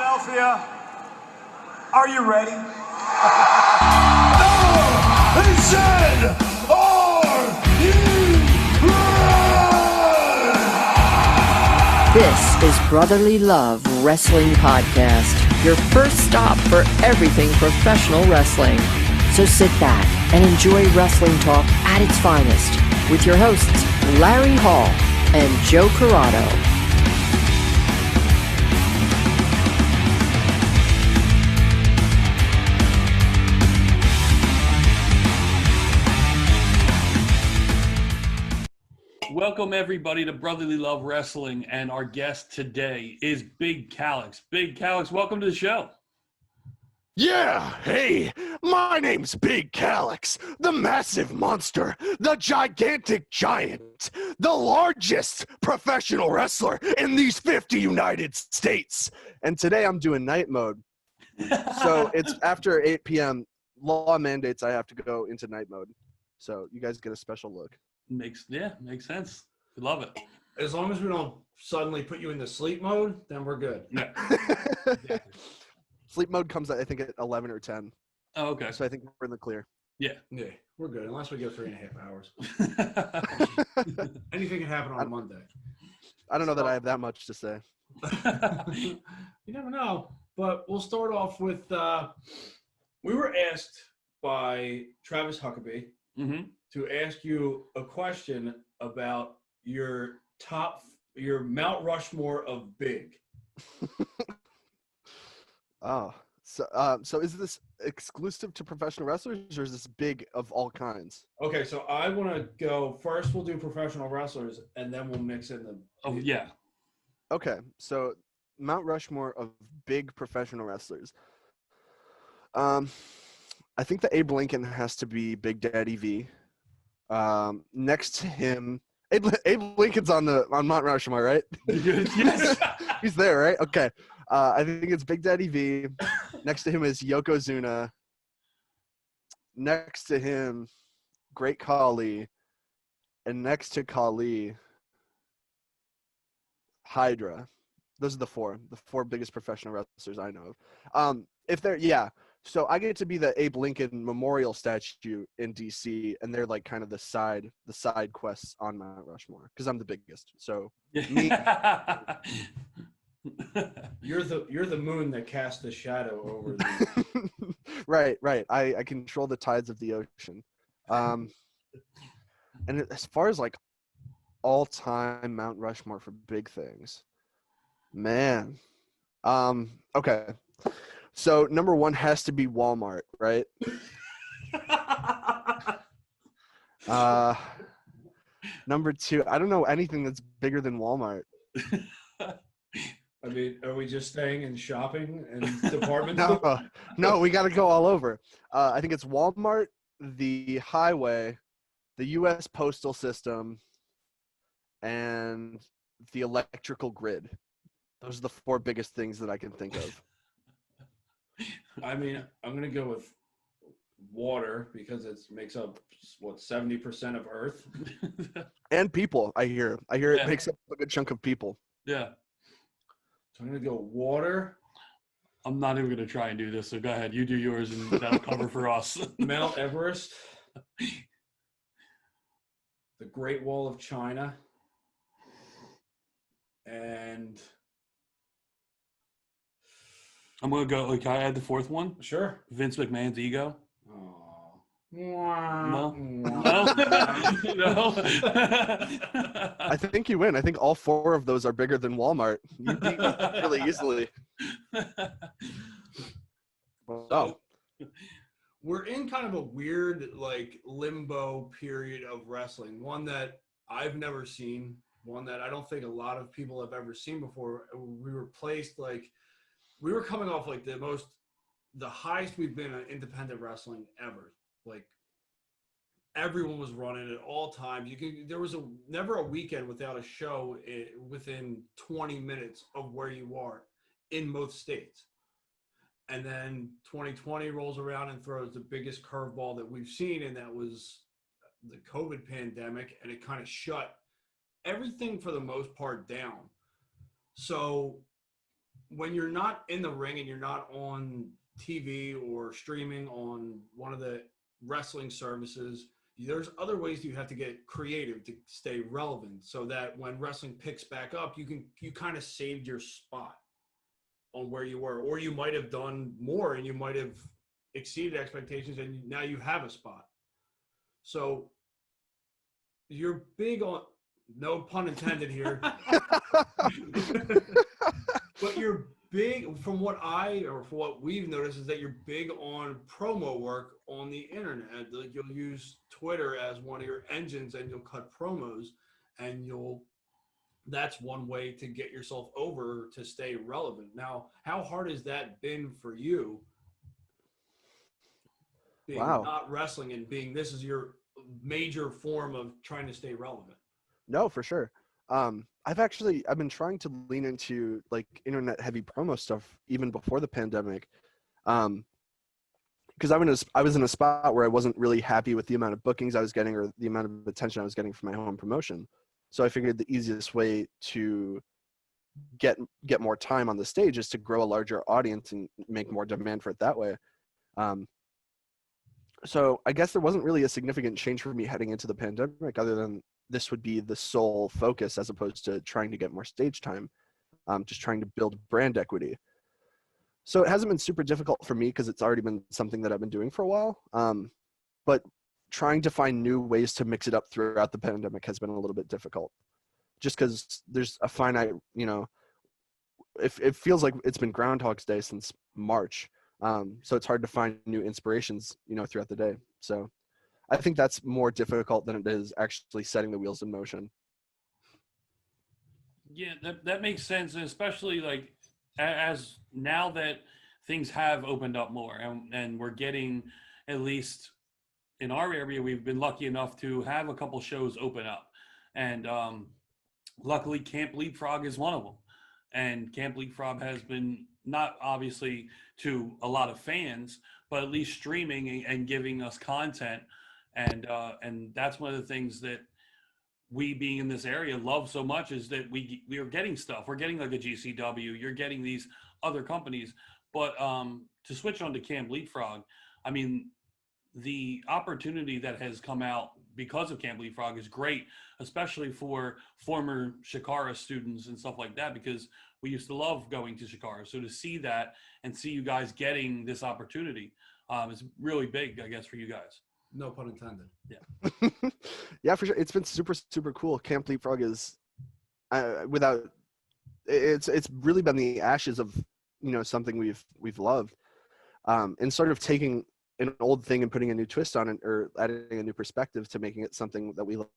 Philadelphia, are you ready? He said, are you ready? This is Brotherly Love Wrestling Podcast, your first stop for everything professional wrestling. So sit back and enjoy wrestling talk at its finest with your hosts, Larry Hall and Joe Corrado. Welcome everybody to Brotherly Love Wrestling, and our guest today is Big Callux. Big Callux, welcome to the show. Yeah, hey, my name's Big Callux, the massive monster, the gigantic giant, the largest professional wrestler in these 50 United States. And today I'm doing night mode. So it's after 8 p.m. Law mandates I have to go into night mode. So you guys get a special look. Makes sense. We love it. As long as we don't suddenly put you into sleep mode, then we're good. Yeah. Sleep mode comes, I think, at 11 or 10. Oh, okay. So I think we're in the clear. Yeah. Yeah, we're good, unless we go 3.5 hours. Anything can happen on a Monday. I don't know that I have that much to say. You never know. But we'll start off with, we were asked by Travis Huckabee to ask you a question about your Mount Rushmore of big. Oh, so is this exclusive to professional wrestlers, or is this big of all kinds? Okay, so I want to go first. We'll do professional wrestlers, and then we'll mix in the. Oh yeah. Okay, so Mount Rushmore of big professional wrestlers. I think that Abe Lincoln has to be Big Daddy V. Next to him, Abe Lincoln's on Mount Rushmore, right? Yes. He's there, right? Okay. I think it's Big Daddy V. Next to him is Yokozuna. Next to him, Great Khali. And next to Khali, Hydra. Those are the four biggest professional wrestlers I know of. So I get to be the Abe Lincoln Memorial statue in DC, and they're like kind of the side quests on Mount Rushmore because I'm the biggest. So me. You're the moon that casts the shadow over the. Right. I control the tides of the ocean. And as far as like all-time Mount Rushmore for big things, man. Okay. So number one has to be Walmart, right? Number two, I don't know anything that's bigger than Walmart. I mean, are we just staying in shopping and department? No, we got to go all over. I think it's Walmart, the highway, the U.S. postal system, and the electrical grid. Those are the four biggest things that I can think of. I mean, I'm going to go with water because it makes up, 70% of Earth? And people, I hear. It makes up a good chunk of people. Yeah. So I'm going to go water. I'm not even going to try and do this, so go ahead. You do yours, and that'll cover for us. Mount Everest. The Great Wall of China. And... I'm going to go, can I add the fourth one? Sure. Vince McMahon's ego. Oh. No? No. No? I think you win. I think all four of those are bigger than Walmart. You beat me really easily. Oh. We're in kind of a weird, limbo period of wrestling. One that I've never seen. One that I don't think a lot of people have ever seen before. We were placed, we were coming off the highest we've been in independent wrestling ever. Everyone was running at all times. There was never a weekend without a show within 20 minutes of where you are in most states. And then 2020 rolls around and throws the biggest curveball that we've seen, and that was the COVID pandemic, and it kind of shut everything for the most part down. So when you're not in the ring and you're not on TV or streaming on one of the wrestling services, there's other ways you have to get creative to stay relevant, so that when wrestling picks back up, you kind of saved your spot on where you were, or you might have done more and you might have exceeded expectations, and now you have a spot. So you're big on, no pun intended here, but you're big, from what we've noticed, is that you're big on promo work on the internet. Like, you'll use Twitter as one of your engines, and you'll cut promos, and that's one way to get yourself over to stay relevant. Now, how hard has that been for you, being Wow. not wrestling and being this is your major form of trying to stay relevant? No, for sure. I've been trying to lean into like internet heavy promo stuff even before the pandemic. Because I was in a spot where I wasn't really happy with the amount of bookings I was getting or the amount of attention I was getting from my home promotion. So I figured the easiest way to get more time on the stage is to grow a larger audience and make more demand for it that way. So I guess there wasn't really a significant change for me heading into the pandemic, other than this would be the sole focus as opposed to trying to get more stage time, just trying to build brand equity. So it hasn't been super difficult for me because it's already been something that I've been doing for a while. But trying to find new ways to mix it up throughout the pandemic has been a little bit difficult, just because there's a finite, it feels like it's been Groundhog's Day since March. So it's hard to find new inspirations, throughout the day. So I think that's more difficult than it is actually setting the wheels in motion. Yeah, that makes sense, and especially like as now that things have opened up more, and we're getting, at least in our area, we've been lucky enough to have a couple shows open up, and luckily Camp Leapfrog is one of them. And Camp Leapfrog has been, not obviously to a lot of fans, but at least streaming and giving us content, and that's one of the things that we, being in this area, love so much, is that we are getting stuff. We're getting like a GCW. You're getting these other companies. But to switch on to Camp Leapfrog, I mean, the opportunity that has come out because of Camp Leapfrog is great, especially for former Shikara students and stuff like that, because we used to love going to Shikara. So to see that and see you guys getting this opportunity is really big, I guess, for you guys. No pun intended. Yeah. Yeah, for sure. It's been super, super cool. Camp Leapfrog is it's really been the ashes of, something we've loved, and sort of taking an old thing and putting a new twist on it, or adding a new perspective to making it something that we love.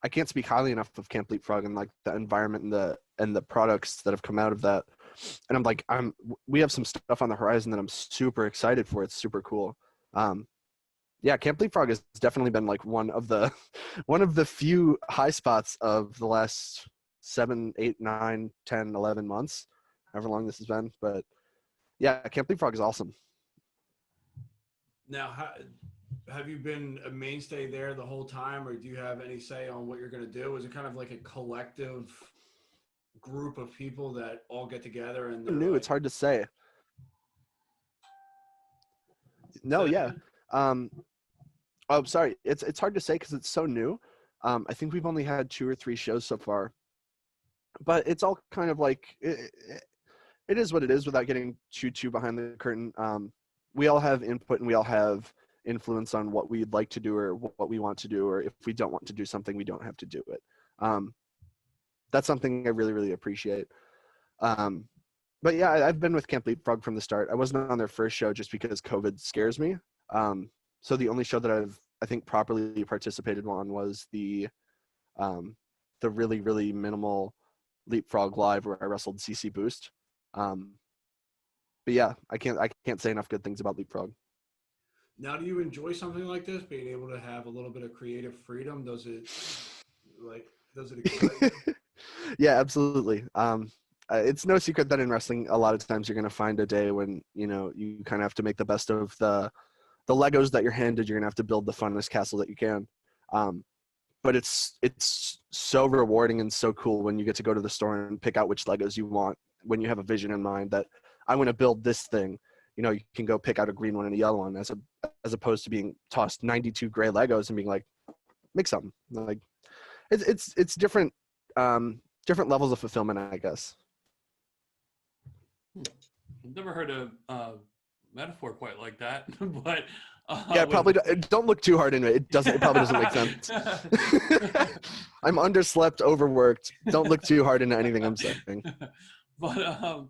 I can't speak highly enough of Camp Leapfrog and like the environment and the products that have come out of that. And we have some stuff on the horizon that I'm super excited for. It's super cool. Yeah, Camp Leapfrog has definitely been like one of the few high spots of the last 7, 8, 9, 10, 11 months, however long this has been. But yeah, Camp Leapfrog is awesome. Now, have you been a mainstay there the whole time, or do you have any say on what you're going to do? Is it kind of like a collective group of people that all get together and New, it's hard to say. No, yeah. Oh, sorry. It's hard to say because it's so new. I think we've only had 2 or 3 shows so far, but it's all kind of like it is what it is without getting too behind the curtain. We all have input and we all have influence on what we'd like to do or what we want to do, or if we don't want to do something, we don't have to do it. That's something I really, really appreciate. But yeah, I've been with Camp Leapfrog from the start. I wasn't on their first show just because COVID scares me. So the only show that I think properly participated on was the really, really minimal Leapfrog Live where I wrestled CC Boost. But yeah, I can't say enough good things about Leapfrog. Now, do you enjoy something like this, being able to have a little bit of creative freedom? Does it excite you? Yeah, absolutely. It's no secret that in wrestling, a lot of times you're going to find a day when, you kind of have to make the best of the Legos that you're handed. You're going to have to build the funnest castle that you can. but it's so rewarding and so cool when you get to go to the store and pick out which Legos you want when you have a vision in mind that I want to build this thing. You know, you can go pick out a green one and a yellow one as opposed to being tossed 92 gray Legos and being like, make something. Like it's different different levels of fulfillment, I guess. I've never heard a metaphor quite like that, but Yeah, probably don't look too hard into it. It probably doesn't make sense. I'm underslept, overworked. Don't look too hard into anything I'm saying. But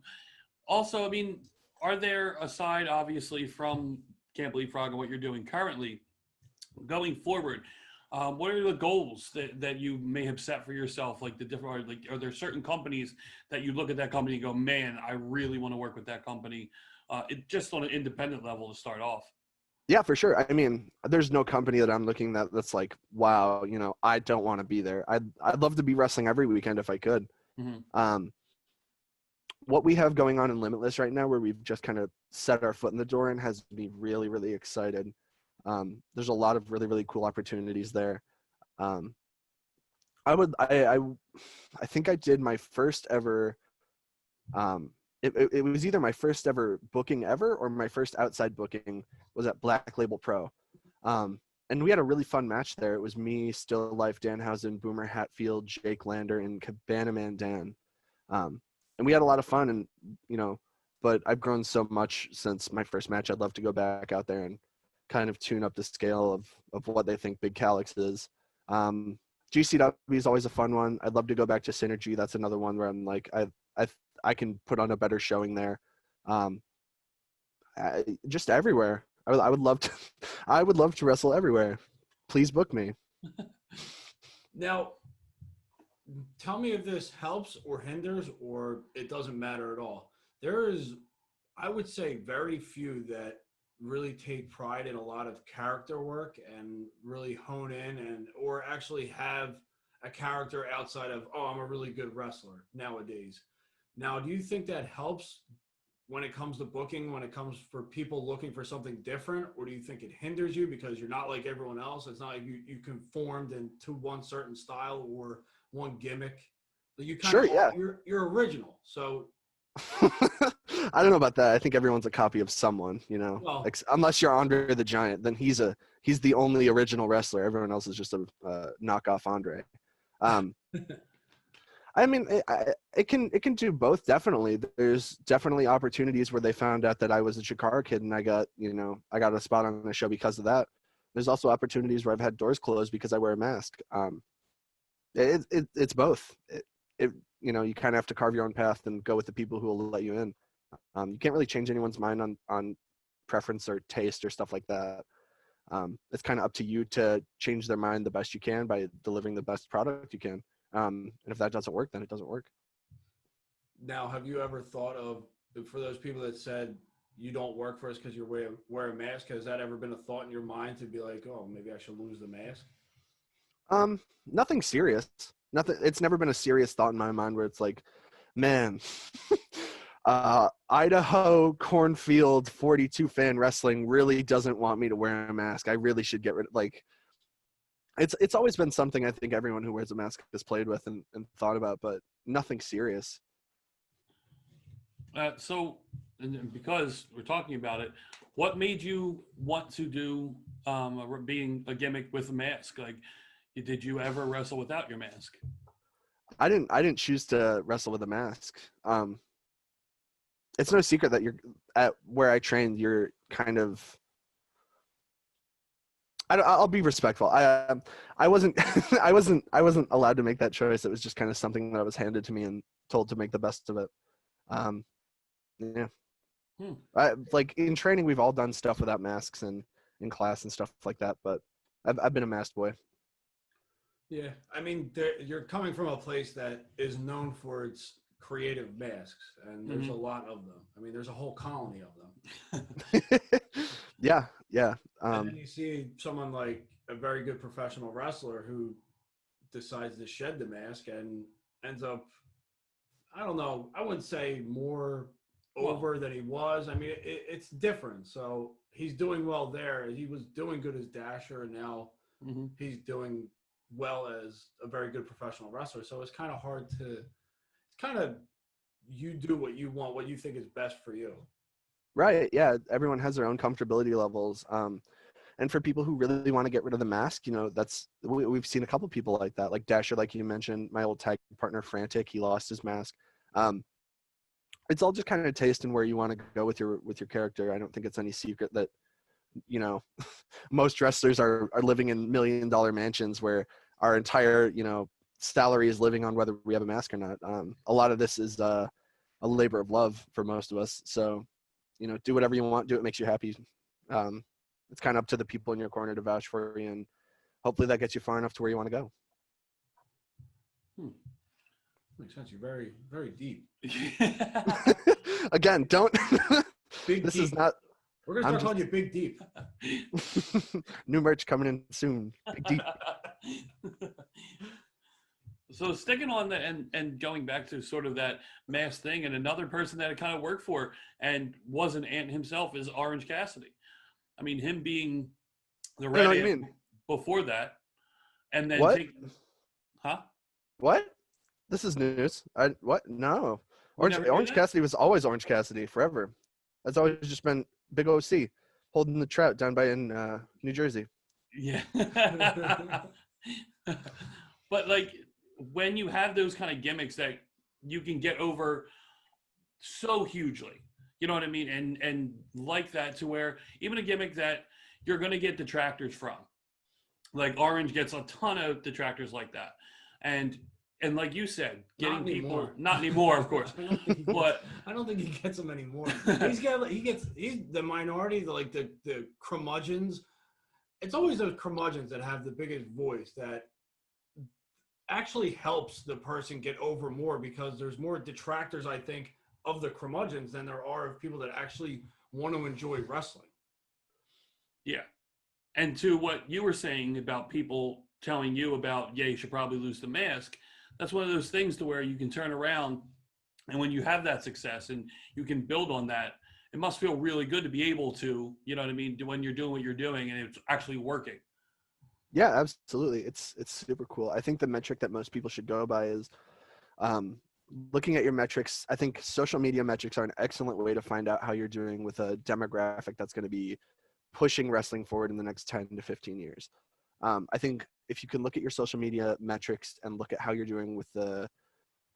also, I mean, are there, aside obviously from Can't Believe Frog and what you're doing currently, going forward, what are the goals that you may have set for yourself? Like are there certain companies that you look at that company and go, man, I really want to work with that company, just on an independent level to start off? Yeah, for sure. I mean, there's no company that I'm looking that's like, wow, you know, I don't want to be there. I'd love to be wrestling every weekend if I could. Mm-hmm. What we have going on in Limitless right now, where we've just kind of set our foot in the door and has me really, really excited. There's a lot of really, really cool opportunities there. I think I did my first ever, it was either my first ever booking ever or my first outside booking was at Black Label Pro. And we had a really fun match there. It was me, Still Life, Danhausen, Boomer Hatfield, Jake Lander, and Cabana Man Dan. And we had a lot of fun, and, you know, but I've grown so much since my first match. I'd love to go back out there and kind of tune up the scale of what they think Big Callux is. GCW is always a fun one. I'd love to go back to Synergy. That's another one where I'm like, I can put on a better showing there. Just everywhere. I would love to. I would love to wrestle everywhere. Please book me. Now, tell me if this helps or hinders, or it doesn't matter at all. There is, I would say, very few that really take pride in a lot of character work and really hone in or actually have a character outside of, oh, I'm a really good wrestler nowadays. Now, do you think that helps when it comes to booking, when it comes for people looking for something different, or do you think it hinders you because you're not like everyone else? It's not like you conformed into one certain style or one gimmick. You kind of, yeah. You're original. So I don't know about that. I think everyone's a copy of someone, you know. Well, like, unless you're Andre the Giant, then he's the only original wrestler. Everyone else is just a knockoff Andre. I mean, it can do both. Definitely, there's definitely opportunities where they found out that I was a Chikara kid and I got a spot on the show because of that. There's also opportunities where I've had doors closed because I wear a mask. It's both. You know, you kind of have to carve your own path and go with the people who will let you in. You can't really change anyone's mind on preference or taste or stuff like that. It's kind of up to you to change their mind the best you can by delivering the best product you can. And if that doesn't work, then it doesn't work. Now, have you ever thought of, for those people that said you don't work for us because you wear a mask, has that ever been a thought in your mind to be like, oh, maybe I should lose the mask? Nothing serious. Nothing. It's never been a serious thought in my mind where it's like, man, Idaho Cornfield 42 fan wrestling really doesn't want me to wear a mask. I really should get rid of, like, it's always been something I think everyone who wears a mask has played with and thought about, but nothing serious. So, and because we're talking about it, what made you want to do being a gimmick with a mask? Like, did you ever wrestle without your mask? I didn't choose to wrestle with a mask. It's no secret that you're at where I trained. You're kind of. I'll be respectful. I wasn't I wasn't allowed to make that choice. It was just kind of something that was handed to me and told to make the best of it. Yeah. Like in training, we've all done stuff without masks and in class and stuff like that. But I've been a masked boy. Yeah, I mean, you're coming from a place that is known for its creative masks, and there's a lot of them. I mean, there's a whole colony of them. Yeah. And then you see someone like a very good professional wrestler who decides to shed the mask and ends up, I don't know, I wouldn't say more over than he was. I mean, it's different. So he's doing well there. He was doing good as Dasher, and now he's doing well as a very good professional wrestler. So it's kind of hard to, it's kind of, you do what you want, what you think is best for you. Right. Yeah. Everyone has their own comfortability levels. And for people who really want to get rid of the mask, we've seen a couple people like that, like Dasher, like you mentioned, my old tag partner Frantic, he lost his mask. It's all just kind of taste and where you want to go with your character. I don't think it's any secret that, most wrestlers are living in $1 million mansions where our entire, salary is living on whether we have a mask or not. A lot of this is a labor of love for most of us. So, do whatever you want, do what makes you happy. It's kind of up to the people in your corner to vouch for you, and hopefully that gets you far enough to where you want to go. Makes sense. You're very, very deep. Again, don't. Big this deep. is not. We're gonna start calling you Big Deep. New merch coming in soon. Big Deep. So sticking on that and going back to sort of that mask thing, and another person that it kind of worked for and was an ant himself is Orange Cassidy. I mean, him being the red ant before that, and then what? Huh? What? This is news. What? No. Orange Cassidy was always Orange Cassidy forever. That's always just been Big OC holding the trout down by in New Jersey. Yeah. But like when you have those kind of gimmicks that you can get over so hugely, you know what I mean? And like that, to where even a gimmick that you're going to get detractors from, like Orange gets a ton of detractors like that. And like you said, getting people, not anymore, of course, but I don't think he gets them anymore. He's the minority, the curmudgeons. It's always those curmudgeons that have the biggest voice that actually helps the person get over more, because there's more detractors, I think, of the curmudgeons than there are of people that actually want to enjoy wrestling. Yeah. And to what you were saying about people telling you about, yeah, you should probably lose the mask, that's one of those things to where you can turn around, and when you have that success and you can build on that, it must feel really good to be able to, you know what I mean, when you're doing what you're doing and it's actually working. Yeah, absolutely. It's super cool. I think the metric that most people should go by is looking at your metrics. I think social media metrics are an excellent way to find out how you're doing with a demographic that's going to be pushing wrestling forward in the next 10 to 15 years. I think if you can look at your social media metrics and look at how you're doing with the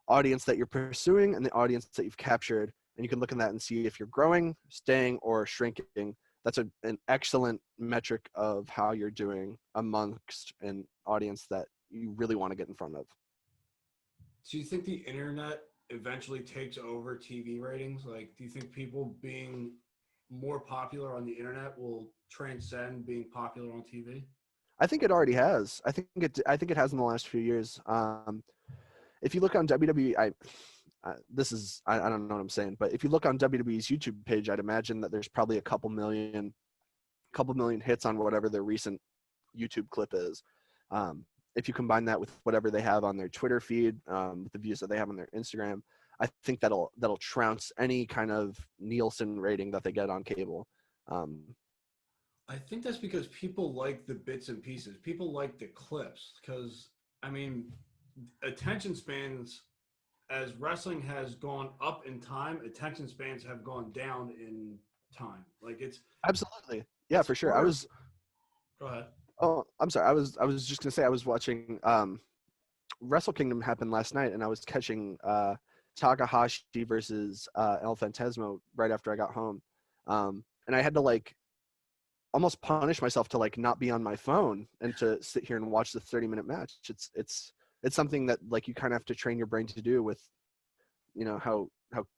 audience that you're pursuing and the audience that you've captured, and you can look at that and see if you're growing, staying, or shrinking, that's an excellent metric of how you're doing amongst an audience that you really want to get in front of. Do you think the internet eventually takes over TV ratings? Like, do you think people being more popular on the internet will transcend being popular on TV? I think it already has. I think it has in the last few years. If you look on WWE, I don't know what I'm saying, but if you look on WWE's YouTube page, I'd imagine that there's probably a couple million hits on whatever their recent YouTube clip is. If you combine that with whatever they have on their Twitter feed, with the views that they have on their Instagram, I think that'll trounce any kind of Nielsen rating that they get on cable. I think that's because people like the bits and pieces. People like the clips, because, I mean, attention spans, as wrestling has gone up in time, attention spans have gone down in time. Like, it's absolutely, yeah, for sure. Go ahead. Oh, I'm sorry. I was just gonna say I was watching Wrestle Kingdom happen last night, and I was catching Takahashi versus El Fantasma right after I got home, and I had to almost punish myself to not be on my phone and to sit here and watch the 30-minute match. It's something that you kind of have to train your brain to do with, how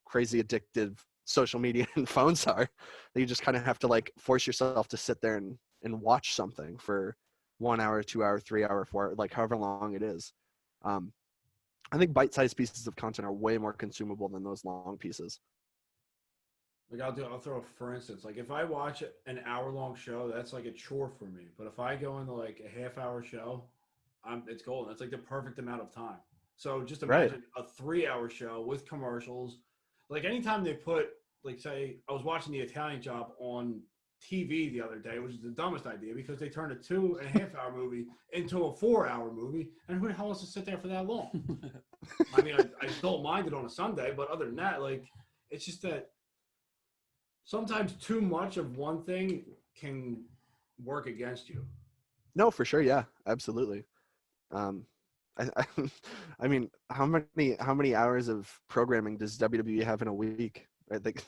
crazy addictive social media and phones are. You just kind of have to force yourself to sit there and watch something for 1 hour, 2 hour, 3 hour, 4 hour, however long it is. I think bite-sized pieces of content are way more consumable than those long pieces. I'll throw, for instance, if I watch an hour-long show, that's a chore for me. But if I go into a half-hour show, it's golden. That's the perfect amount of time. So just imagine a 3-hour show with commercials. Anytime they put, say, I was watching The Italian Job on TV the other day, which is the dumbest idea because they turned a 2.5-hour movie into a 4-hour movie, and who the hell wants to sit there for that long? I mean, I don't mind it on a Sunday, but other than that, like, it's just that sometimes too much of one thing can work against you. No, for sure. Yeah, absolutely. I, I mean, how many hours of programming does WWE have in a week? I think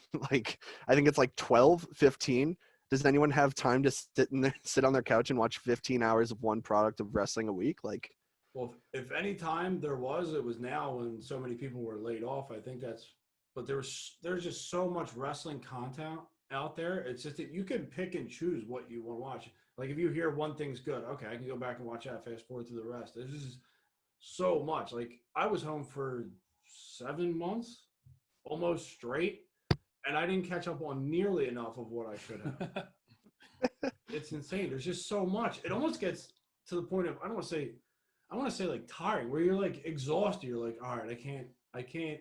I think it's like 12, 15. Does anyone have time to sit on their couch and watch 15 hours of one product of wrestling a week? Like, Well, if any time there was, it was now when so many people were laid off. I think but there's just so much wrestling content out there. It's just that you can pick and choose what you want to watch. Like if you hear one thing's good, okay, I can go back and watch that, fast forward through the rest. There's just so much. Like I was home for 7 months, almost straight, and I didn't catch up on nearly enough of what I should have. It's insane. There's just so much. It almost gets to the point of I want to say like tiring, where you're like exhausted. You're like, all right, I can't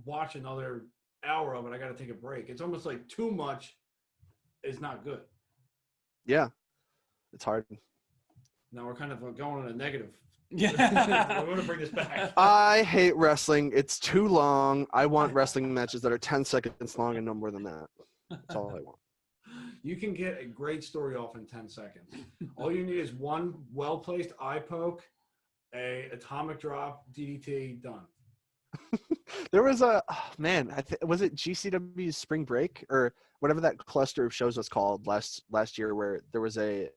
watch another hour of it. I got to take a break. It's almost like too much is not good. yeah, it's hard. Now we're kind of going on a negative. Yeah. We're going to bring this back. I hate wrestling. It's too long. I want wrestling matches that are 10 seconds long and no more than that. That's all I want. You can get a great story off in 10 seconds. All you need is one well-placed eye poke, a atomic drop, DDT, done. There was was it GCW's Spring Break or whatever that cluster of shows was called last year, where there was I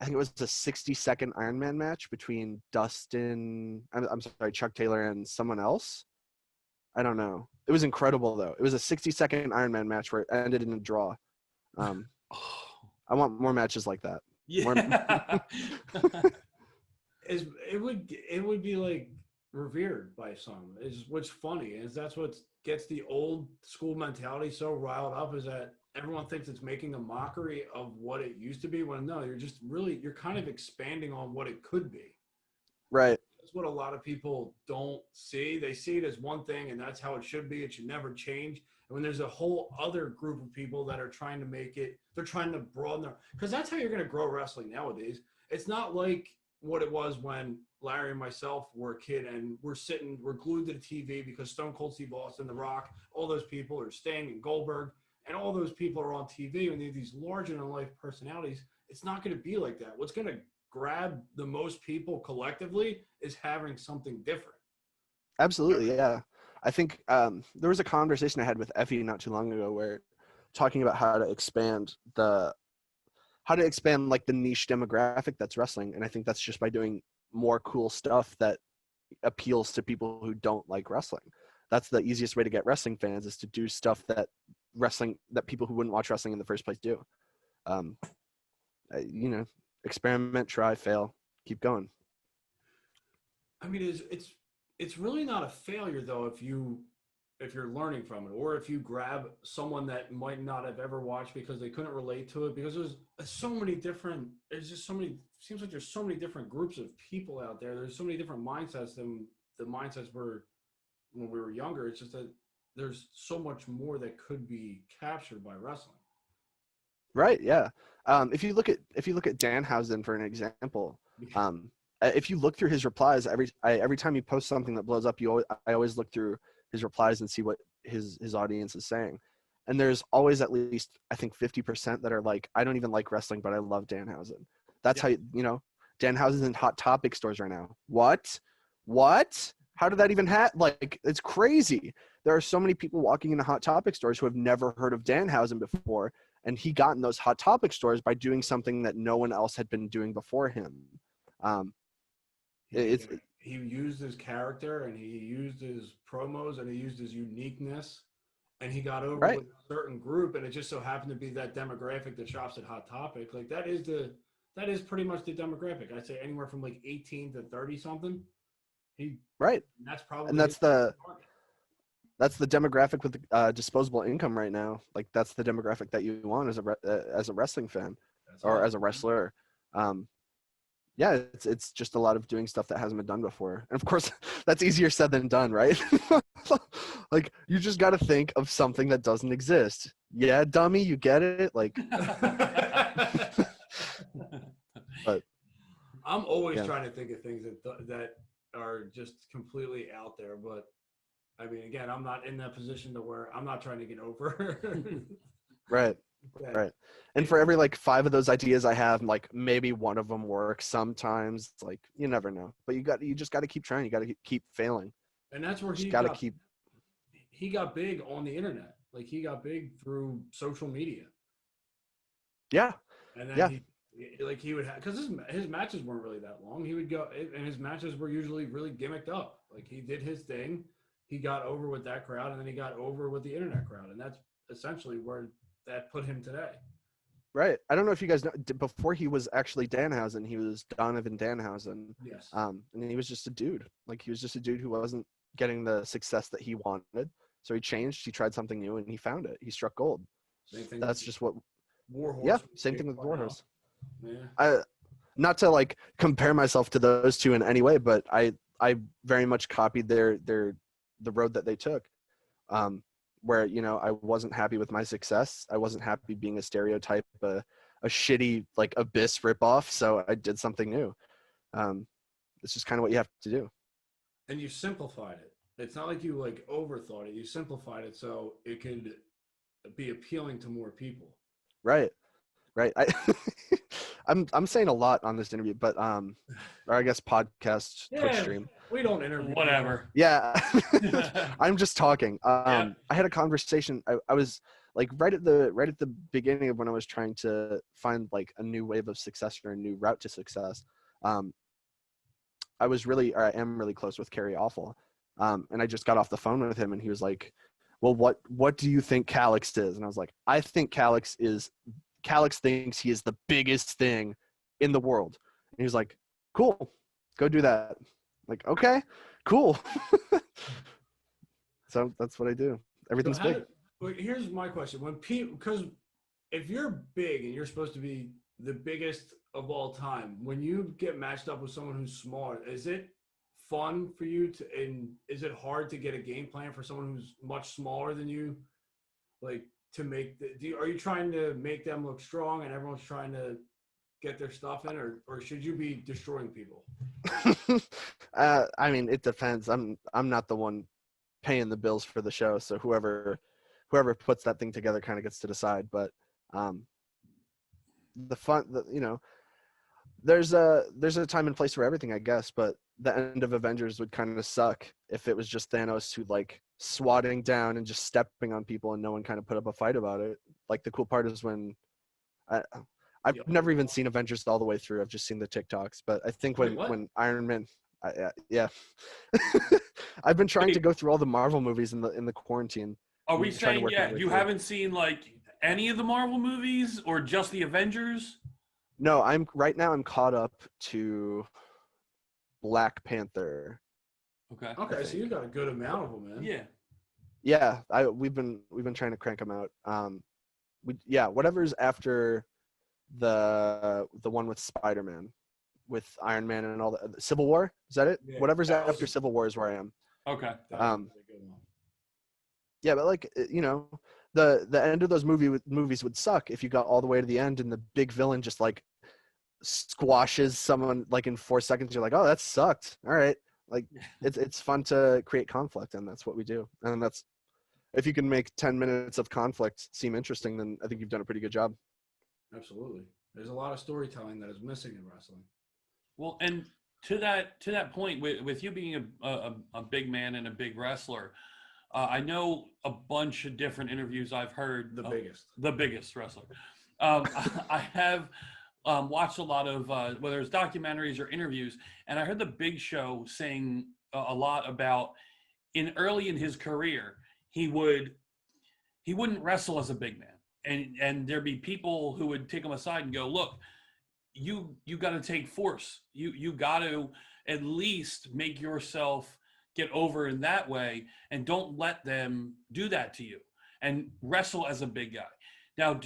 think it was a 60-second Iron Man match between Chuck Taylor and someone else. I don't know. It was incredible though. It was a 60-second Iron Man match where it ended in a draw. I want more matches like that. Yeah. It would be like revered by some. Is what's funny is that's what gets the old school mentality so riled up, is that everyone thinks it's making a mockery of what it used to be, when no, you're kind of expanding on what it could be. Right. That's what a lot of people don't see. They see it as one thing and that's how it should be. It should never change. And when there's a whole other group of people that are trying to make it, they're trying to broaden because that's how you're going to grow wrestling nowadays. It's not like what it was when Larry and myself were a kid and we're glued to the TV because Stone Cold Steve Austin, The Rock, all those people are Sting and Goldberg, and all those people are on TV and they have these larger-than-life personalities. It's not going to be like that. What's going to grab the most people collectively is having something different. Absolutely, yeah. I think there was a conversation I had with Effie not too long ago where talking about how to expand like the niche demographic that's wrestling, and I think that's just by doing more cool stuff that appeals to people who don't like wrestling. That's the easiest way to get wrestling fans, is to do stuff that people who wouldn't watch wrestling in the first place do. Experiment, try, fail, keep going. I mean, it's really not a failure though if you're learning from it, or if you grab someone that might not have ever watched because they couldn't relate to it, because seems like there's so many different groups of people out there. There's so many different mindsets than the mindsets were when we were younger. It's just that there's so much more that could be captured by wrestling. Right. Yeah. If you look at Danhausen for an example, if you look through his replies every time he posts something that blows up, I always look through his replies and see what his audience is saying. And there's always at least, I think, 50% that are like, I don't even like wrestling, but I love Danhausen. That's how, Danhausen's in Hot Topic stores right now. What? How did that even happen? Like, it's crazy. There are so many people walking into Hot Topic stores who have never heard of Danhausen before. And he got in those Hot Topic stores by doing something that no one else had been doing before him. He used his character, and he used his promos, and he used his uniqueness, and he got over with a certain group, and it just so happened to be that demographic that shops at Hot Topic. Like that is pretty much the demographic. I'd say anywhere from like 18 to 30 something. That's probably that's the demographic with disposable income right now. Like that's the demographic that you want as a wrestling fan as a wrestler. Yeah, it's just a lot of doing stuff that hasn't been done before. And of course, that's easier said than done, right? Like, you just got to think of something that doesn't exist. yeah, dummy, you get it? Like, but I'm always Yeah. trying to think of things that are just completely out there. But I mean, again, I'm not in that position to where I'm not trying to get over. right, that. right. And for every like 5 of those ideas I have, like maybe one of them works sometimes. Like you never know. But you just got to keep trying. You got to keep failing. And that's where Just got to keep. he got big on the internet. Like he got big through social media. Yeah, And then yeah. he would have, because his matches weren't really that long. He would go, and his matches were usually really gimmicked up. Like he did his thing, he got over with that crowd, and then he got over with the internet crowd, and that's essentially where that put him today. Right. I don't know if you guys know, before he was actually Danhausen, he was Donovan Danhausen. Yes. And he was just a dude. Like he was just a dude who wasn't getting the success that he wanted. So he changed. He tried something new, and he found it. He struck gold. Same thing. That's just what. Warhorse. Yeah. Same thing with Warhorse. Yeah. Not to like compare myself to those two in any way, but I very much copied the road that they took. Where I wasn't happy with my success. I wasn't happy being a stereotype, a shitty like Abyss ripoff. So I did something new. It's just kind of what you have to do. And you simplified it. It's not like you like overthought it. You simplified it so it could be appealing to more people. Right. I'm saying a lot on this interview, but or I guess podcast Twitch stream. We don't interview. Whatever. Yeah. I'm just talking. Yeah. I had a conversation. I was like right at the beginning of when I was trying to find like a new wave of success or a new route to success. I am really close with Kerry Awful. And I just got off the phone with him and he was like, well, what do you think Callux is? And I was like, I think Callux thinks he is the biggest thing in the world. And he was like, cool, go do that. Like, okay, cool. So that's what I do. Everything's big. Here's my question. Because if you're big and you're supposed to be the biggest of all time, when you get matched up with someone who's smaller, is it fun for you and is it hard to get a game plan for someone who's much smaller than you? Like to make are you trying to make them look strong and everyone's trying to get their stuff in, or should you be destroying people? I mean, it depends. I'm not the one paying the bills for the show, so whoever puts that thing together kind of gets to decide. But there's a time and place for everything, I guess. But the end of Avengers would kind of suck if it was just Thanos who like swatting down and just stepping on people and no one kind of put up a fight about it. Like the cool part is when I've never even seen Avengers all the way through. I've just seen the TikToks. But I think when Iron Man, yeah, I've been trying to go through all the Marvel movies in the quarantine. Are we saying you haven't seen like any of the Marvel movies or just the Avengers? No, I'm caught up to Black Panther. Okay, so you got a good amount of them, man. Yeah. We've been trying to crank them out. Whatever's after the one with Spider-Man, with Iron Man and all the Civil War. Is that it? Yeah, Whatever's after Civil War is where I am. Okay. Yeah, but like the end of those movies would suck if you got all the way to the end and the big villain just like squashes someone like in 4 seconds. You're like, oh, that sucked. All right, like it's fun to create conflict, and that's what we do. And that's if you can make 10 minutes of conflict seem interesting, then I think you've done a pretty good job. Absolutely, there's a lot of storytelling that is missing in wrestling. Well, and to that point, with you being a big man and a big wrestler, I know a bunch of different interviews I've heard. The biggest wrestler. I have watched a lot of whether it's documentaries or interviews, and I heard the Big Show saying a lot about early in his career he wouldn't wrestle as a big man, and there'd be people who would take him aside and go, look, you got to take force. You got to at least make yourself get over in that way, and don't let them do that to you, and wrestle as a big guy. Now,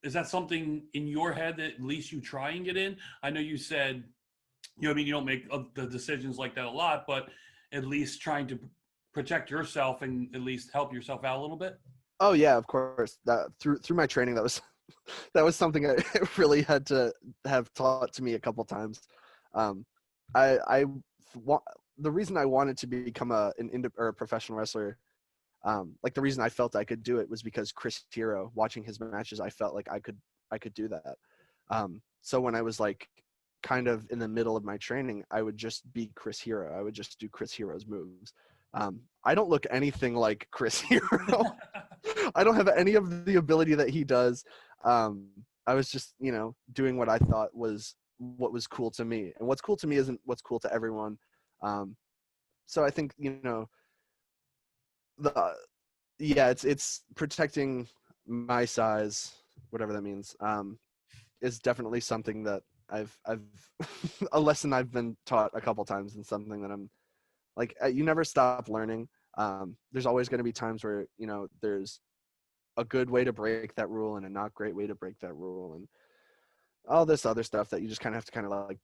is that something in your head that at least you try and get in? I know you said, you don't make the decisions like that a lot, but at least trying to protect yourself and at least help yourself out a little bit. Oh yeah, of course. That through my training, that was that was something I really had to have taught to me a couple times. Um, I wa- the reason I wanted to become a professional wrestler, like the reason I felt I could do it was because Chris Hero, watching his matches, I felt like I could do that. So when I was like kind of in the middle of my training, I would just be Chris Hero. I would just do Chris Hero's moves. I don't look anything like Chris Hero. I don't have any of the ability that he does. I was just, doing what I thought was what was cool to me, and what's cool to me isn't what's cool to everyone. So I think, the yeah, it's protecting my size, whatever that means, is definitely something that I've a lesson I've been taught a couple times, and something that I'm like, you never stop learning. There's always going to be times where, there's a good way to break that rule and a not great way to break that rule, and all this other stuff that you just kind of have to kind of like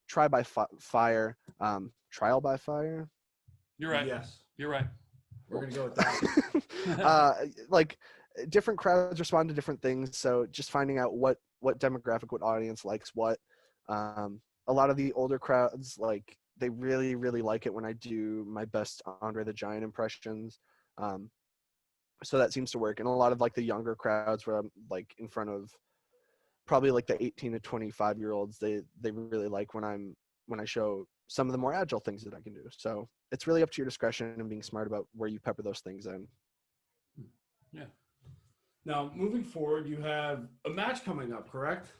try by fire, trial by fire. You're right. Yes, You're right. we're gonna go with that. Like different crowds respond to different things, so just finding out what demographic, what audience likes what. A lot of the older crowds, like, they really really like it when I do my best Andre the Giant impressions. So that seems to work. And a lot of like the younger crowds, where I'm like in front of probably like the 18 to 25-year-olds, they really like when I show some of the more agile things that I can do. So it's really up to your discretion and being smart about where you pepper those things in. Yeah. Now, moving forward, you have a match coming up, correct?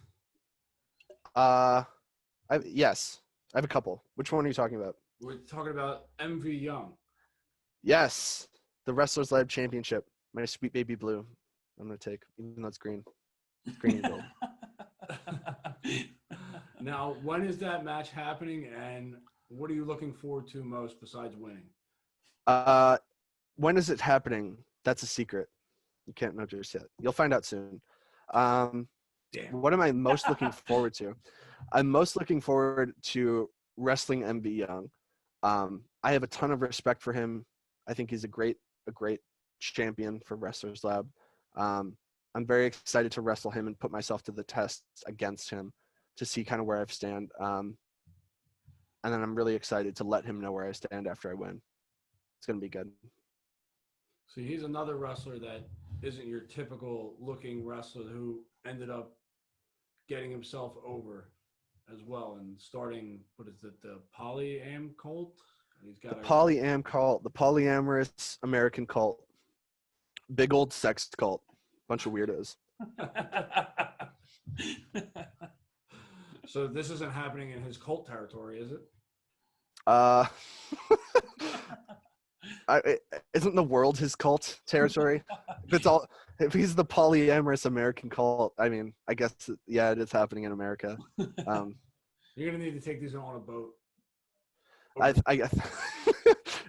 Yes, I have a couple. Which one are you talking about? We're talking about MV Young. Yes, the Wrestlers Lab Championship. My sweet baby blue. I'm gonna take, even though it's green. It's green and gold. Now, when is that match happening, and what are you looking forward to most besides winning? When is it happening? That's a secret. You can't know just yet. You'll find out soon. Damn. What am I most looking forward to? I'm most looking forward to wrestling MV Young. I have a ton of respect for him. I think he's a great champion for Wrestlers Lab. I'm very excited to wrestle him and put myself to the test against him to see kind of where I stand. And then I'm really excited to let him know where I stand after I win. It's going to be good. So he's another wrestler that isn't your typical looking wrestler who ended up getting himself over as well and starting, what is it, the polyam cult? He's got The polyam cult, the polyamorous American cult. Big old sex cult. Bunch of weirdos. So this isn't happening in his cult territory, is it? Isn't the world his cult territory? If he's the polyamorous American cult, I mean, I guess, yeah, it is happening in America. You're gonna need to take these on a boat.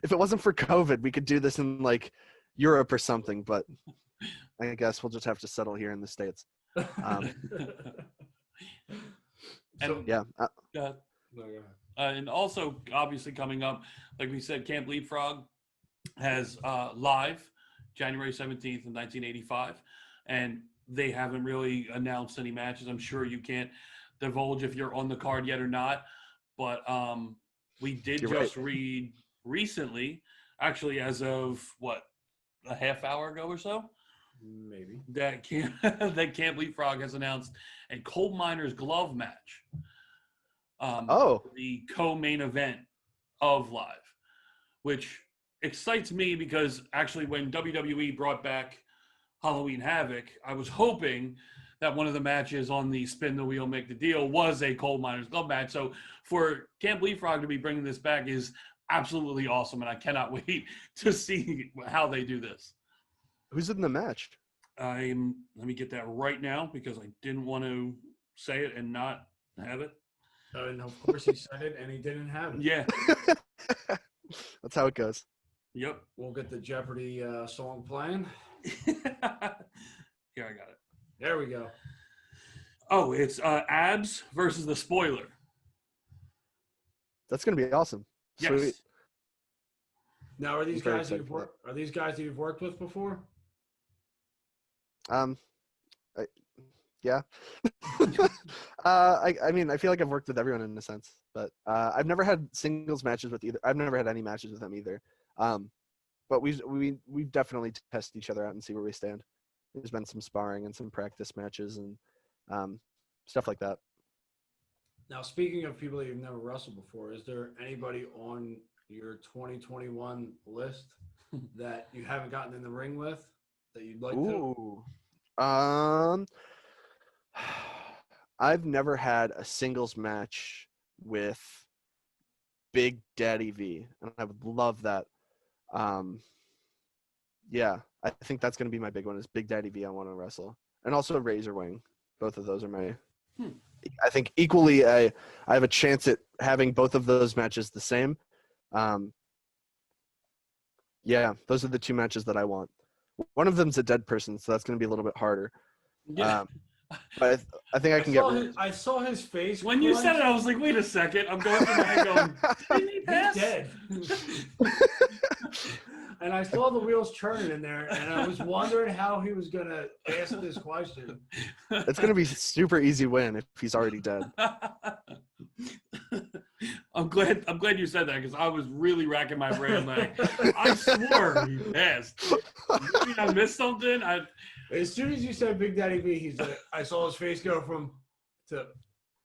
If it wasn't for COVID, we could do this in like Europe or something, but I guess we'll just have to settle here in the States. And, Yeah. No, go ahead. and also, obviously, coming up, like we said, Camp Leapfrog has live January 17th in 1985, and they haven't really announced any matches. I'm sure you can't divulge if you're on the card yet or not, but we did read recently, actually, as of a half hour ago or so, Maybe that Camp Leapfrog has announced a coal miner's glove match. The co-main event of Live, which excites me because actually when WWE brought back Halloween Havoc, I was hoping that one of the matches on the Spin the Wheel, Make the Deal was a coal miner's glove match. So for Camp Leapfrog to be bringing this back is absolutely awesome, and I cannot wait to see how they do this. Who's in the match? Let me get that right now because I didn't want to say it and not have it. and of course he said it and he didn't have it. Yeah. That's how it goes. Yep. We'll get the Jeopardy song playing. Here, I got it. There we go. Oh, it's Abs versus the Spoiler. That's gonna be awesome. Yes. Sweet. Now, are these I'm very guys that excited for you've worked with before? I, yeah. I mean, I feel like I've worked with everyone in a sense, but I've never had singles matches with either. I've never had any matches with them either. But we've definitely tested each other out and see where we stand. There's been some sparring and some practice matches and stuff like that. Now, speaking of people that you've never wrestled before, is there anybody on your 2021 list that you haven't gotten in the ring with that you'd like to? I've never had a singles match with Big Daddy V, and I would love that. Yeah, I think that's going to be my big one is Big Daddy V I want to wrestle. And also Razor Wing. Both of those are my I think equally I have a chance at having both of those matches the same. Yeah, those are the two matches that I want. One of them's a dead person, so that's going to be a little bit harder. Yeah. But I think I can get. I saw his face When you said it, I was like, wait a second. I'm going through my head going, didn't he pass? He's dead. And I saw the wheels turning in there, and I was wondering how he was going to ask this question. It's going to be a super easy win if he's already dead. I'm glad you said that because I was really racking my brain. Like, I swore he passed. Maybe I missed something. As soon as you said Big Daddy V, he's like, I saw his face go from to.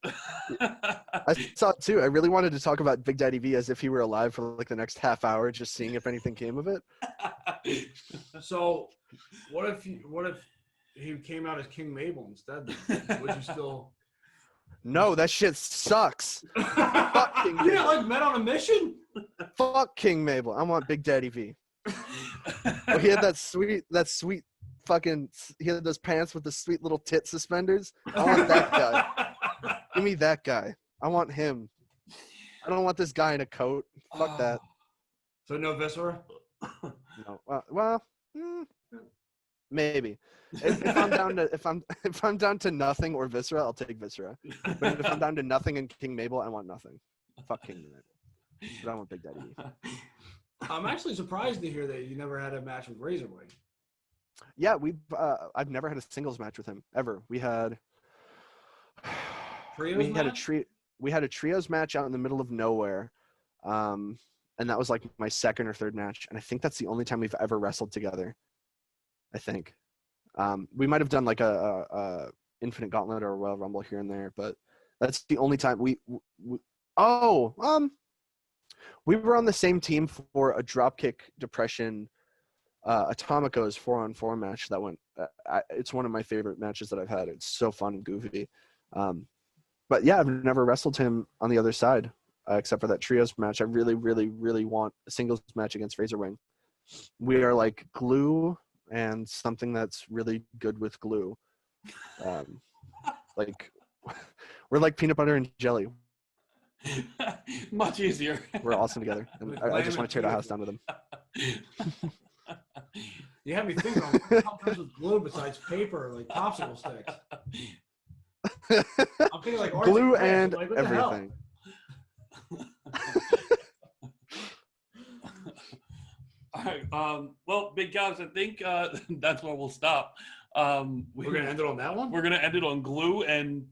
I saw it too. I really wanted to talk about Big Daddy V as if he were alive for like the next half hour, just seeing if anything came of it. So, what if he came out as King Mabel instead? Would you still? No, that shit sucks. Fuck King You Mabel. didn't like Men on a Mission? Fuck King Mabel. I want Big Daddy V. Oh, he had that sweet fucking. He had those pants with the sweet little tit suspenders. I want that guy. Give me that guy. I want him. I don't want this guy in a coat. Fuck that. So no Viscera? No. Well, maybe. If I'm down to nothing or Viscera, I'll take Viscera. But if I'm down to nothing and King Mabel, I want nothing. Fuck King Mabel. But I want Big Daddy V. I'm actually surprised to hear that you never had a match with Razor Wing. Yeah, I've never had a singles match with him ever. We had a trios match out in the middle of nowhere, and that was like my second or third match, and I think that's the only time we've ever wrestled together. I think we might have done like a Infinite Gauntlet or a Royal Rumble here and there, but that's the only time we were on the same team for a Dropkick Depression Atomico's 4-on-4 match that went. It's one of my favorite matches that I've had. It's so fun and goofy. But yeah, I've never wrestled him on the other side, except for that trios match. I really, really, really want a singles match against Razor Wing. We are like glue and something that's really good with glue. Like we're like peanut butter and jelly. Much easier. We're awesome together. And I just want to tear the house down with him. You have me thinking on what comes with glue besides paper, like popsicle sticks. I'm thinking like glue Arctic and like, what the hell? everything. All right. Well, Big Callux, I think that's where we'll stop. We're gonna end it on that one. We're gonna end it on glue and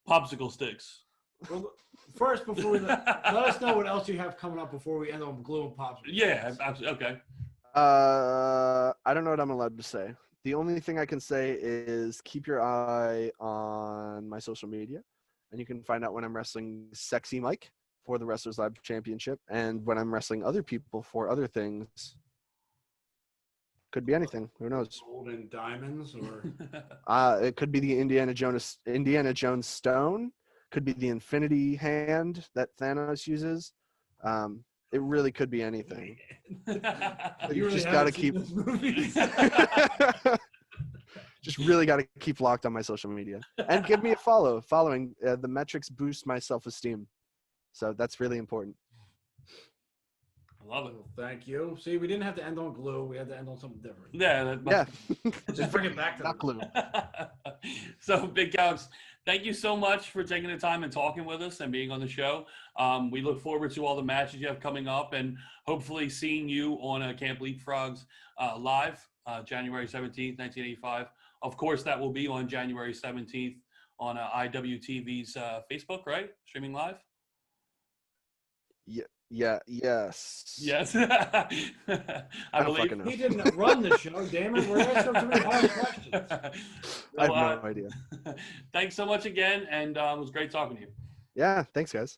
popsicle sticks. Well, first, before we let us know what else you have coming up before we end on glue and popsicles. Yeah, absolutely. Okay. I don't know what I'm allowed to say. The only thing I can say is keep your eye on my social media, and you can find out when I'm wrestling Sexy Mike for the Wrestlers Lab Championship, and when I'm wrestling other people for other things. Could be anything. Who knows? Gold and diamonds, or it could be the Indiana Jones stone. Could be the Infinity Hand that Thanos uses. It really could be anything. You really just got to keep. Just really got to keep locked on my social media and give me a follow. Following the metrics boost my self-esteem, so that's really important. I love it. Well, thank you. See, we didn't have to end on glue. We had to end on something different. Yeah. Yeah. Just bring it back to Not glue. So, Big Callux, thank you so much for taking the time and talking with us and being on the show. We look forward to all the matches you have coming up and hopefully seeing you on Camp Leapfrogs live January 17th, 1985. Of course, that will be on January 17th on IWTV's Facebook, right? Streaming live? Yes. Yes. I I don't believe. fucking know. He didn't run the show, damn it. We're asking him too many hard questions. I have no idea. Thanks so much again, and it was great talking to you. Yeah, thanks, guys.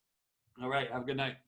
All right, have a good night.